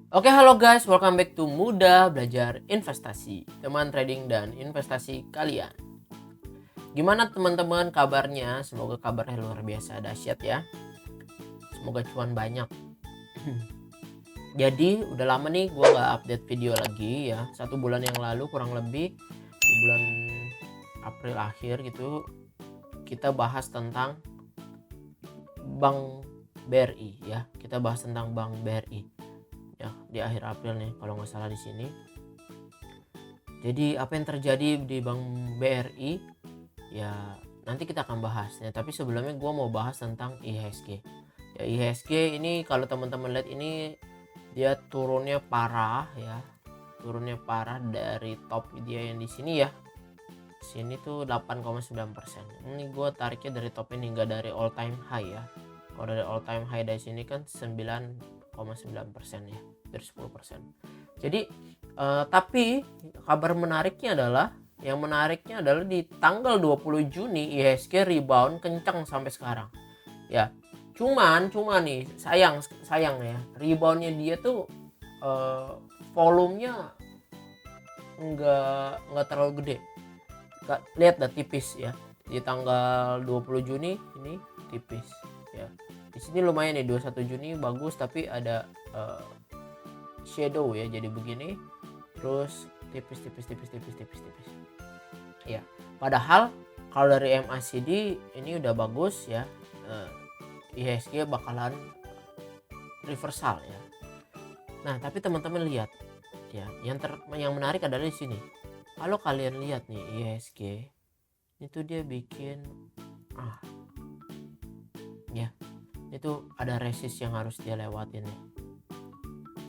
Oke, halo guys, welcome back to Mudah Belajar Investasi, teman trading dan investasi kalian. Gimana teman-teman kabarnya? Semoga kabarnya luar biasa dahsyat ya. Semoga cuan banyak. Jadi udah lama nih gue gak update video lagi ya. 1 bulan yang lalu kurang lebih, di bulan April akhir gitu, kita bahas tentang Bank BRI ya. Kita bahas tentang Bank BRI. Ya, di akhir April nih kalau nggak salah di sini. Jadi apa yang terjadi di Bank BRI ya nanti kita akan bahasnya, tapi sebelumnya gue mau bahas tentang IHSG. Ya, IHSG ini kalau teman-teman lihat ini dia turunnya parah ya, turunnya parah dari top dia yang di sini ya. Sini tuh 8,9%. Ini gue tariknya dari top ini, nggak dari all time high ya. Kalau dari all time high dari sini kan 9,9% ya, dari 10%. Jadi tapi kabar menariknya adalah di tanggal 20 Juni IHSG rebound kencang sampai sekarang. Ya. Cuman nih sayang ya, reboundnya dia tuh volumenya nggak terlalu gede. Lihat dah tipis ya. Di tanggal 20 Juni ini tipis ya. Di sini lumayan nih 21 Juni bagus, tapi ada shadow ya, jadi begini terus tipis. Ya, padahal kalau dari MACD ini udah bagus ya. IHSG bakalan reversal ya. Nah, tapi teman-teman lihat ya, yang menarik adalah di sini. Kalau kalian lihat nih IHSG itu dia bikin ya, itu ada resist yang harus dia lewatin nih.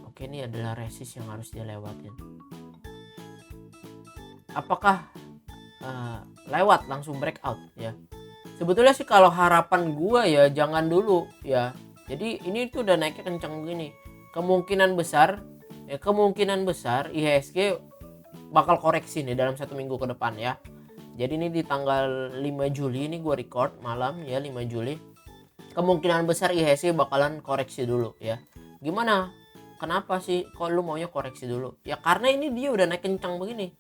Oke, ini adalah resist yang harus dia lewatin. Apakah lewat langsung breakout ya? Sebetulnya sih kalau harapan gua ya jangan dulu ya. Jadi ini tuh udah naiknya kencang begini. Kemungkinan besar IHSG bakal koreksi nih dalam 1 minggu ke depan ya. Jadi ini di tanggal 5 Juli ini gua record malam ya, 5 Juli. Kemungkinan besar IHSG bakalan koreksi dulu ya. Gimana? Kenapa sih kok lu maunya koreksi dulu? Ya karena ini dia udah naik kencang begini.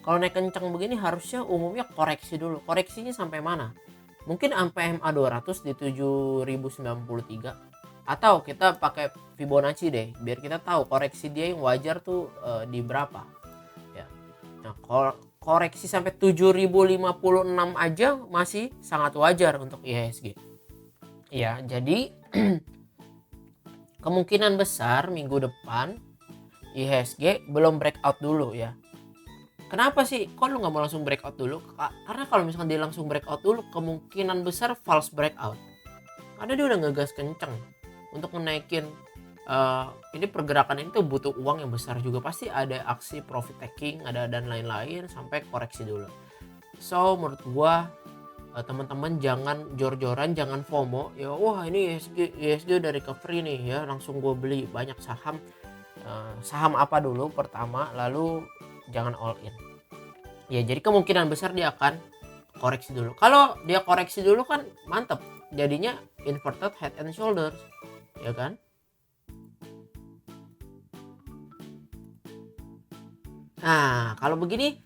Kalau naik kencang begini harusnya umumnya koreksi dulu. Koreksinya sampai mana? Mungkin sampai MA 200 di 7093, atau kita pakai Fibonacci deh biar kita tahu koreksi dia yang wajar tuh di berapa ya. Nah, koreksi sampai 7056 aja masih sangat wajar untuk IHSG ya. Jadi kemungkinan besar minggu depan IHSG belum breakout dulu ya. Kenapa sih kok lu nggak mau langsung breakout dulu? Karena kalau misalkan dia langsung breakout dulu, kemungkinan besar false breakout. Karena dia udah ngegas kenceng untuk menaikin ini pergerakan ini tuh butuh uang yang besar juga, pasti ada aksi profit taking, ada dan lain-lain sampai koreksi dulu. So menurut gua teman-teman jangan jor-joran, jangan FOMO ya. Wah ini IHSG udah recovery nih ya, langsung gue beli banyak saham. Saham apa dulu pertama, lalu jangan all in ya. Jadi kemungkinan besar dia akan koreksi dulu. Kalau dia koreksi dulu kan mantep, jadinya inverted head and shoulders ya kan. Nah kalau begini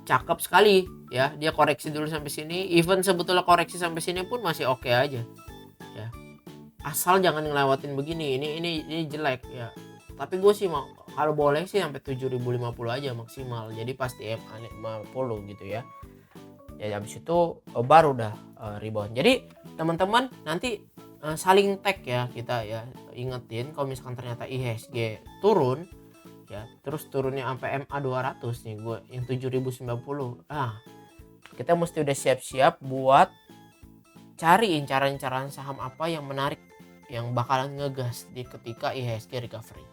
cakep sekali ya, dia koreksi dulu sampai sini. Even sebetulnya koreksi sampai sini pun masih oke aja ya, asal jangan ngelewatin begini. Ini jelek ya. Tapi gue sih mau kalau boleh sih sampai 7050 aja maksimal. Jadi pasti MA 50 gitu ya. Ya habis itu baru udah rebound. Jadi teman-teman nanti saling tag ya kita ya. Ingetin kalau misalkan ternyata IHSG turun ya, terus turunnya sampai MA 200 nih gue yang 7090. Kita mesti udah siap-siap buat cari incaran-incaran saham apa yang menarik, yang bakalan ngegas di ketika IHSG recovery.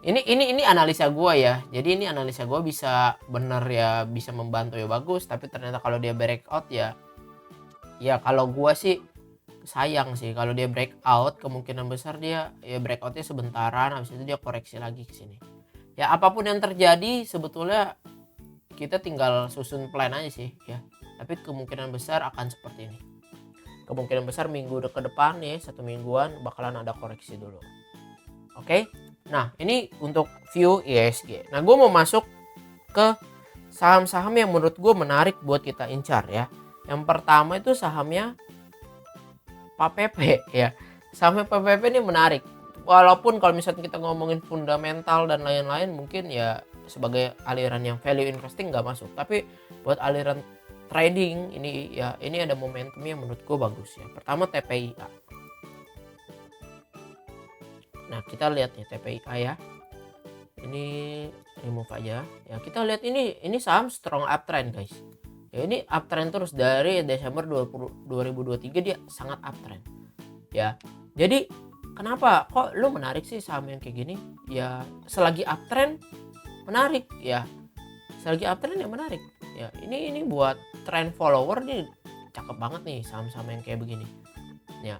Ini analisa gue ya. Jadi ini analisa gue bisa bener ya, bisa membantu ya bagus. Tapi ternyata kalau dia breakout ya kalau gue sih sayang sih. Kalau dia breakout kemungkinan besar dia ya breakoutnya sebentaran, habis itu dia koreksi lagi ke sini. Ya apapun yang terjadi sebetulnya kita tinggal susun plan aja sih ya. Tapi kemungkinan besar akan seperti ini. Kemungkinan besar minggu ke depan nih 1 mingguan bakalan ada koreksi dulu. Oke. Nah, ini untuk view IHSG. Nah, gue mau masuk ke saham-saham yang menurut gue menarik buat kita incar ya. Yang pertama itu sahamnya PAPP ya. Sahamnya PAPP ini menarik. Walaupun kalau misalnya kita ngomongin fundamental dan lain-lain mungkin ya sebagai aliran yang value investing nggak masuk. Tapi buat aliran trading ini ya, ini ada momentumnya menurut gue bagus ya. Pertama TPIA. Nah, kita lihat nih TPIA ya. Ini remove aja. Ya, kita lihat ini saham strong uptrend, guys. Ya, ini uptrend terus dari Desember 2023 dia sangat uptrend. Ya. Jadi kenapa kok lu menarik sih saham yang kayak gini? Ya, selagi uptrend menarik ya. Selagi uptrend ya menarik. Ya, ini buat trend follower nih cakep banget nih saham-saham yang kayak begini. Ya,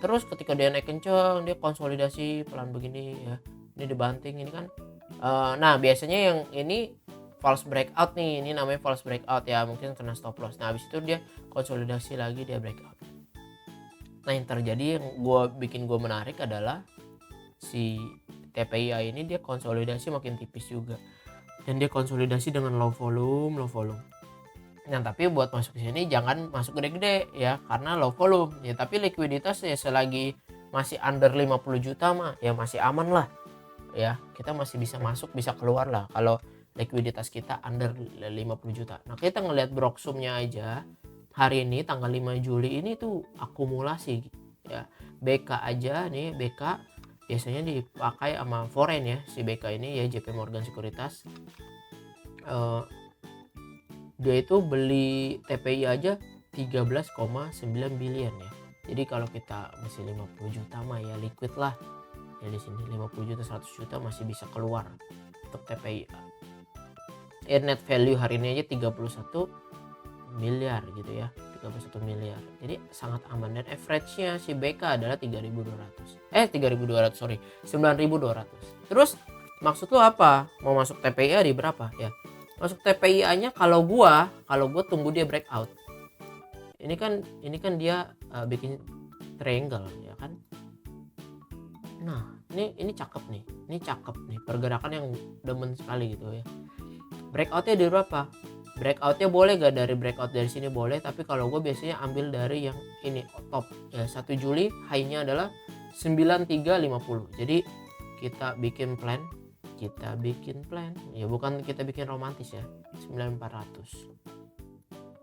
terus ketika dia naik kenceng dia konsolidasi pelan begini ya, ini dibanting ini kan nah biasanya yang ini false breakout nih, ini namanya false breakout ya, mungkin kena stop loss. Nah habis itu dia konsolidasi lagi, dia breakout. Nah yang terjadi yang bikin gue menarik adalah si TPIA ini dia konsolidasi makin tipis juga, dan dia konsolidasi dengan low volume. Nah tapi buat masuk ke sini jangan masuk gede-gede ya, karena low volume ya. Tapi likuiditas ya selagi masih under 50 juta mah ya masih aman lah ya, kita masih bisa masuk bisa keluar lah kalau likuiditas kita under 50 juta. Nah kita ngelihat Broksumnya aja hari ini tanggal 5 Juli ini tuh akumulasi ya. BK aja nih, BK biasanya dipakai sama foreign ya, si BK ini ya, JP Morgan Sekuritas. Dia itu beli TPI aja 13,9 billion ya. Jadi kalau kita masih 50 juta mah ya liquid lah. Ya di sini 50 juta 100 juta masih bisa keluar untuk TPI. Net value hari ini aja 31 miliar gitu ya. 31 miliar. Jadi sangat aman, dan average-nya si BK adalah 3.200. Sorry, 9.200. Terus maksud lo apa? Mau masuk TPI di berapa ya? Masuk TPIA-nya kalau gua tunggu dia breakout. Ini kan dia bikin triangle ya kan. Nah, ini cakep nih. Ini cakep nih, pergerakan yang demen sekali gitu ya. Breakout-nya di berapa? Breakout-nya boleh gak dari breakout dari sini boleh, tapi kalau gua biasanya ambil dari yang ini top ya. 1 Juli high-nya adalah 9350. Jadi kita bikin plan ya, bukan kita bikin romantis ya, 9400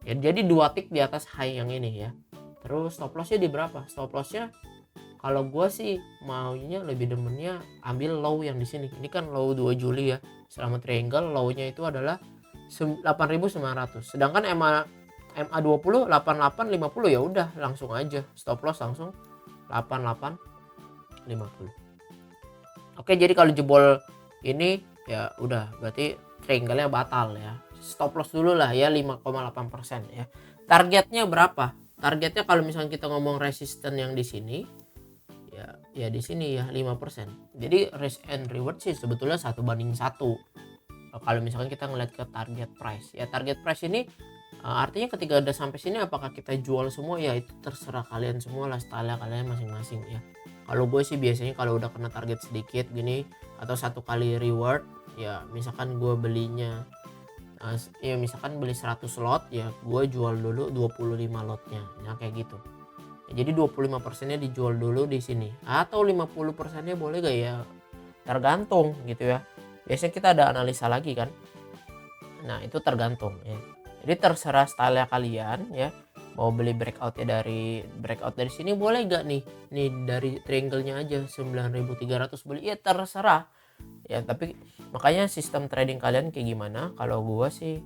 ya. Jadi 2 tick di atas high yang ini ya. Terus stop lossnya di berapa? Stop lossnya kalau gue sih maunya lebih demennya ambil low yang di sini. Ini kan low 2 Juli ya, selama triangle low-nya itu adalah 8900. Sedangkan MA20 8850 ya udah langsung aja stop loss langsung 8850. Oke, jadi kalau jebol ini ya udah berarti triangle-nya batal ya. Stop loss dulu lah ya 5,8% ya. Targetnya berapa? Targetnya kalau misalnya kita ngomong resisten yang di sini ya di sini ya 5%. Jadi risk and reward sih sebetulnya 1:1. Kalau misalkan kita ngeliat ke target price. Ya target price ini artinya ketika udah sampai sini apakah kita jual semua ya itu terserah kalian semua lah, style kalian masing-masing ya. Kalau gue sih biasanya kalau udah kena target sedikit gini atau 1 kali reward ya, misalkan gue belinya ya misalkan beli 100 lot ya gue jual dulu 25 lotnya ya, kayak gitu ya. Jadi 25% nya dijual dulu di sini, atau 50% nya boleh gak ya, tergantung gitu ya. Biasanya kita ada analisa lagi kan. Nah itu tergantung ya. Jadi terserah style kalian ya. Mau beli breakout dari sini boleh gak nih dari triangle-nya aja 9.300 beli ya, terserah ya. Tapi makanya sistem trading kalian kayak gimana. Kalau gua sih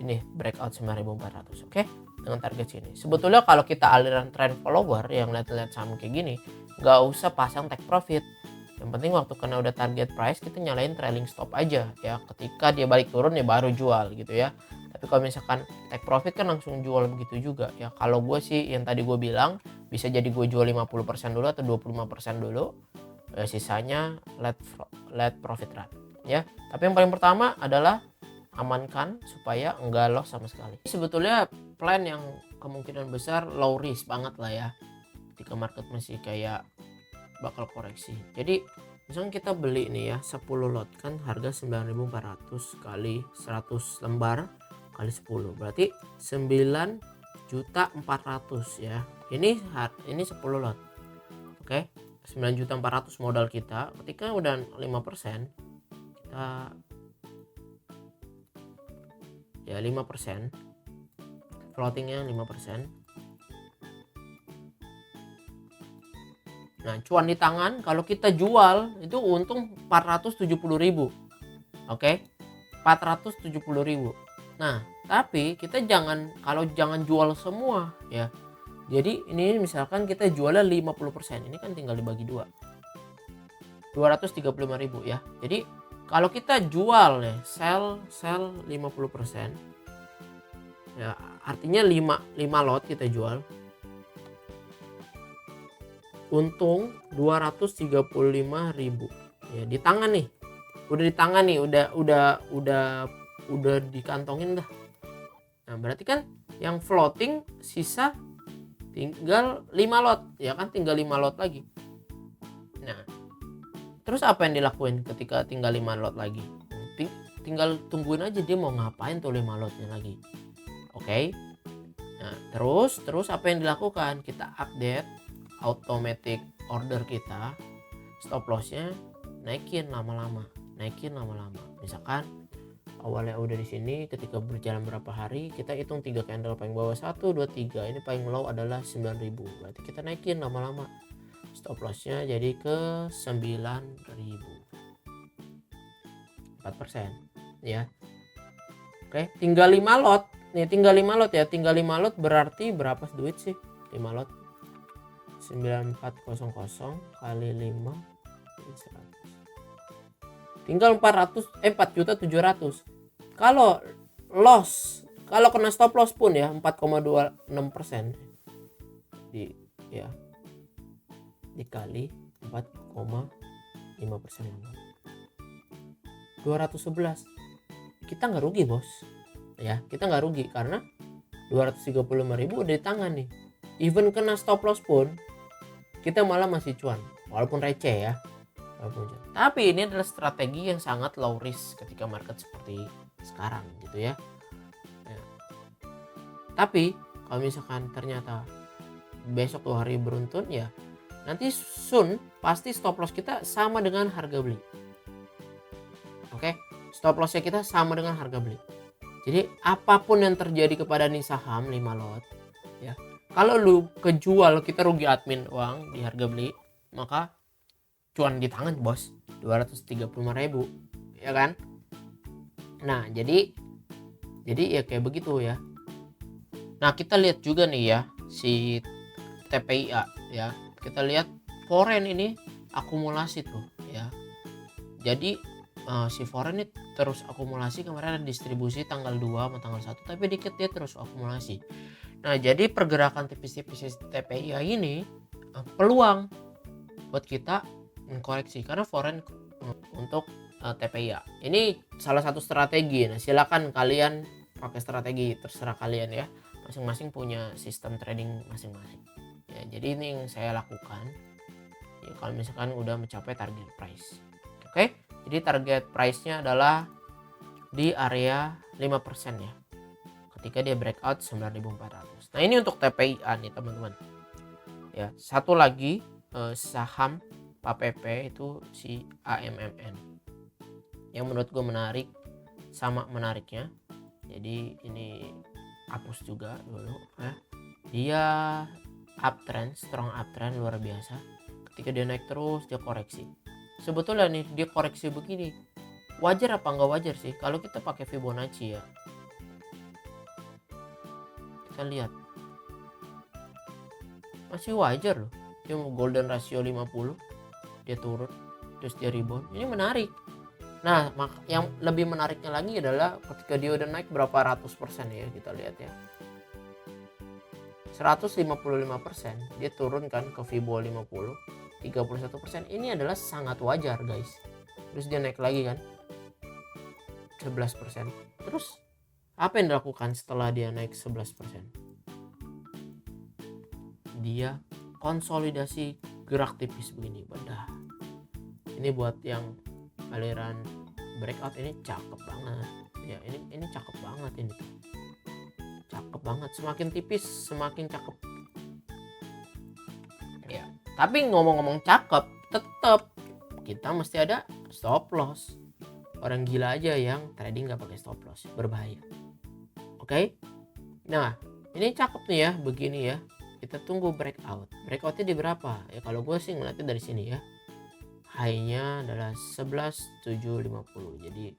ini breakout 9.400 oke, dengan target sini. Sebetulnya kalau kita aliran trend follower yang lihat-lihat saham kayak gini nggak usah pasang take profit. Yang penting waktu kena udah target price kita nyalain trailing stop aja ya. Ketika dia balik turun ya baru jual gitu ya. Tapi kalau misalkan take profit kan langsung jual begitu juga ya. Kalau gue sih yang tadi gue bilang bisa jadi gue jual 50% dulu atau 25% dulu ya, sisanya let profit run ya. Tapi yang paling pertama adalah amankan supaya enggak loss sama sekali. Sebetulnya plan yang kemungkinan besar low risk banget lah ya ketika market masih kayak bakal koreksi. Jadi Misalkan kita beli nih ya 10 lot kan harga 9.400 kali 100 lembar kali 10 berarti 9.400.000 ya. Ini 10 lot. Oke. 9.400.000 modal kita. Ketika udah 5% kita ya 5%, floatingnya 5%. Nah, cuan di tangan kalau kita jual itu untung 470.000. Oke. 470.000. Nah, tapi kita jangan jual semua ya. Jadi ini misalkan kita jualnya 50%. Ini kan tinggal dibagi 2. 235.000 ya. Jadi kalau kita jual ya, sell 50%. Ya, artinya 5 lot kita jual. Untung 235.000 ya di tangan nih. Udah di tangan nih, udah dikantongin dah. Nah, berarti kan yang floating sisa tinggal 5 lot, ya kan, tinggal 5 lot lagi. Nah, terus apa yang dilakuin ketika tinggal 5 lot lagi? Tinggal tungguin aja dia mau ngapain tuh 5 lotnya lagi. Oke. Nah, terus apa yang dilakukan? Kita update automatic order kita, stop lossnya naikin lama-lama. Misalkan awalnya udah di sini, ketika berjalan berapa hari kita hitung 3 candle paling bawah 1 2 3, ini paling low adalah 9.000, berarti kita naikin lama-lama stop lossnya jadi ke 9.000, 4% ya. Oke, tinggal 5 lot nih, tinggal 5 lot berarti berapa duit sih? 5 lot 9400 kali 5 100. Tinggal 4.700.000. Kalau kena stop loss pun ya 4,26% dikali 4,5%, 211. Kita nggak rugi bos ya, kita nggak rugi karena 235.000 udah di tangan nih. Even kena stop loss pun kita malah masih cuan, walaupun receh ya. Tapi ini adalah strategi yang sangat low risk ketika market seperti sekarang gitu ya. Tapi kalau misalkan ternyata besok 2 hari beruntun ya, nanti soon pasti stop loss kita sama dengan harga beli. Oke, stop lossnya kita sama dengan harga beli. Jadi apapun yang terjadi kepada nih saham 5 lot ya, kalau lu kejual kita rugi admin uang di harga beli, maka cuan di tangan bos 235.000 ya kan. Nah, jadi ya kayak begitu ya. Nah, kita lihat juga nih ya si TPIA ya. Kita lihat foreign ini akumulasi tuh ya. Jadi si foreign ini terus akumulasi, kemarin ada distribusi tanggal 2 sama tanggal 1, tapi dikit dia terus akumulasi. Nah, jadi pergerakan tipis-tipis TPIA ini peluang buat kita mengkoreksi karena foreign untuk TPIA. Ini salah satu strategi. Nah, silakan kalian pakai strategi, terserah kalian ya. Masing-masing punya sistem trading masing-masing. Ya, jadi ini yang saya lakukan. Ya, kalau misalkan udah mencapai target price. Oke. Jadi target price-nya adalah di area 5% ya. Ketika dia breakout 9.400. Nah, ini untuk TPIA nih teman-teman. Ya, satu lagi saham PAPP itu si AMMN. Yang menurut gue menarik, sama menariknya. Jadi ini hapus juga dulu ya. Dia uptrend, strong uptrend luar biasa. Ketika dia naik terus dia koreksi. Sebetulnya nih dia koreksi begini, wajar apa nggak wajar sih? Kalau kita pakai Fibonacci ya, kita lihat masih wajar loh. Dia golden ratio 50, dia turun terus dia rebound, ini menarik. Nah, yang lebih menariknya lagi adalah ketika dia udah naik berapa ratus persen ya, kita lihat ya, 155%, dia turun kan ke Fibo 50, 31%. Ini adalah sangat wajar guys. Terus dia naik lagi kan 11%. Terus apa yang dilakukan setelah dia naik 11%? Dia konsolidasi gerak tipis begini, bedah. Ini buat yang aliran breakout ini cakep banget ya, ini cakep banget, ini tuh cakep banget, semakin tipis semakin cakep ya. Tapi ngomong-ngomong cakep, tetap kita mesti ada stop loss. Orang gila aja yang trading nggak pakai stop loss, berbahaya. Oke? Nah, ini cakep nih ya, begini ya. Kita tunggu breakout. Breakoutnya di berapa? Ya kalau gue sih ngeliatnya dari sini ya. High-nya adalah 11.750. Jadi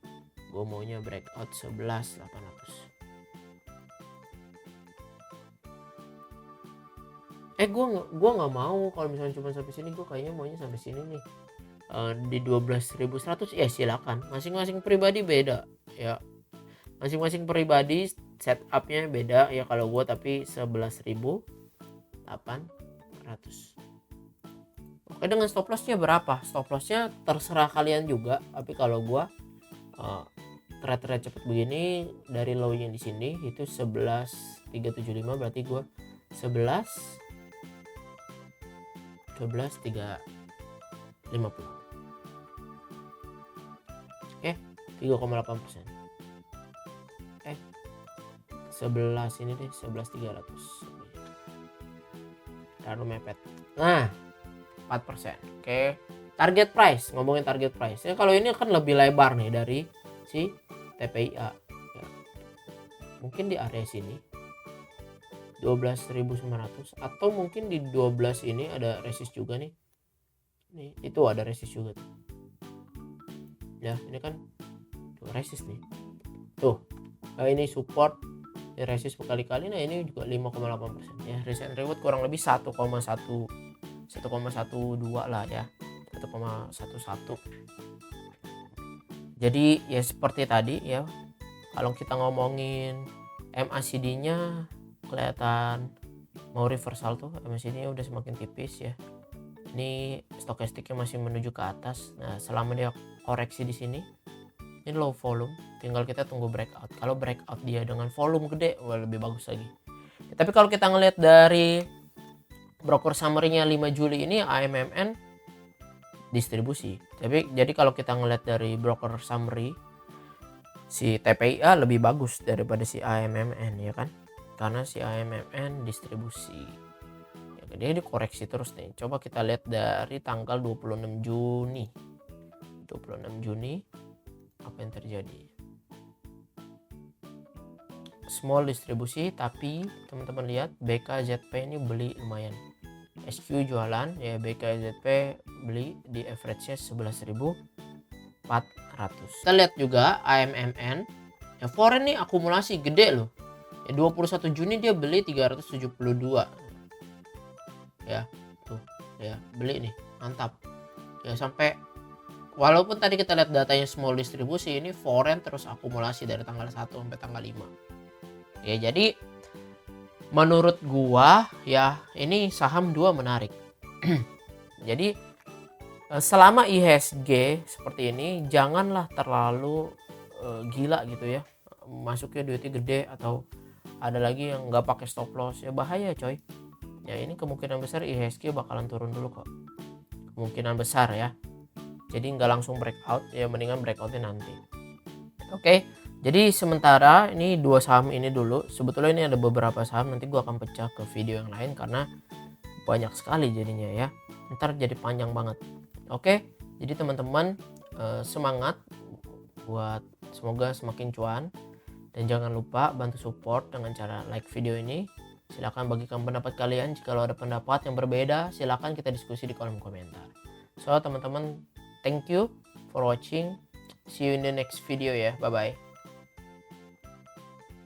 gue maunya breakout 11.800. Gue nggak mau kalau misalnya cuma sampai sini, gue kayaknya maunya sampai sini nih. Di 12.100 ya silakan. Masing-masing pribadi beda ya. Masing-masing pribadi setupnya beda ya. Kalau gue tapi 11.800. Oke, dengan stop lossnya berapa? Stop lossnya terserah kalian juga. Tapi kalau gue trade cepet begini dari low-nya di sini itu 11.375, berarti gue 11.350. Oke, 3,8%. 11 ini deh, 11.300. Lalu mepet. Nah, 4%. Oke. Target price, ngomongin target price. Ya, kalau ini kan lebih lebar nih dari si TPIA. Ya. Mungkin di area sini 12.900 atau mungkin di 12 ini ada resist juga nih. Nih, itu ada resist juga tuh. Ya, ini kan tuh resist nih. Tuh. Ini support, resist berkali-kali. Nah, ini juga 5,8%. Ya, risk and reward kurang lebih 1,12 lah ya. 1,11. Jadi ya seperti tadi ya. Kalau kita ngomongin MACD-nya kelihatan mau reversal tuh, MACD-nya udah semakin tipis ya. Ini stokastiknya masih menuju ke atas. Nah, selama dia koreksi di sini, ini low volume, tinggal kita tunggu breakout. Kalau breakout dia dengan volume gede, lebih bagus lagi. Ya, tapi kalau kita ngelihat dari broker summary-nya 5 Juli ini AMMN distribusi. Jadi kalau kita ngelihat dari broker summary, si TPIA lebih bagus daripada si AMMN ya kan? Karena si AMMN distribusi. Ya, dia dikoreksi terus nih. Coba kita lihat dari tanggal 26 Juni. 26 Juni apa yang terjadi? Small distribusi, tapi teman-teman lihat BKZP ini beli lumayan. SQ jualan ya, BKZP beli di average-nya 11.400. Kita lihat juga AMMN ya, foreign nih akumulasi gede loh ya. 21 Juni dia beli 372 ya, tuh ya beli nih, mantap ya. Sampai walaupun tadi kita lihat datanya small distribusi, ini foreign terus akumulasi dari tanggal 1 sampai tanggal 5 ya. Jadi menurut gua ya, ini saham 2 menarik. Jadi selama IHSG seperti ini, janganlah terlalu gila gitu ya. Masuknya duitnya gede atau ada lagi yang nggak pakai stop loss ya, bahaya coy. Ya, ini kemungkinan besar IHSG bakalan turun dulu kok. Kemungkinan besar ya. Jadi nggak langsung breakout ya, mendingan breakoutnya nanti. Oke. Jadi sementara ini 2 saham ini dulu. Sebetulnya ini ada beberapa saham, nanti gua akan pecah ke video yang lain karena banyak sekali jadinya ya. Ntar jadi panjang banget. Oke, jadi teman-teman semangat buat semoga semakin cuan. Dan jangan lupa bantu support dengan cara like video ini. Silahkan bagikan pendapat kalian. Jika ada pendapat yang berbeda, silahkan kita diskusi di kolom komentar. So teman-teman, thank you for watching. See you in the next video ya. Bye-bye.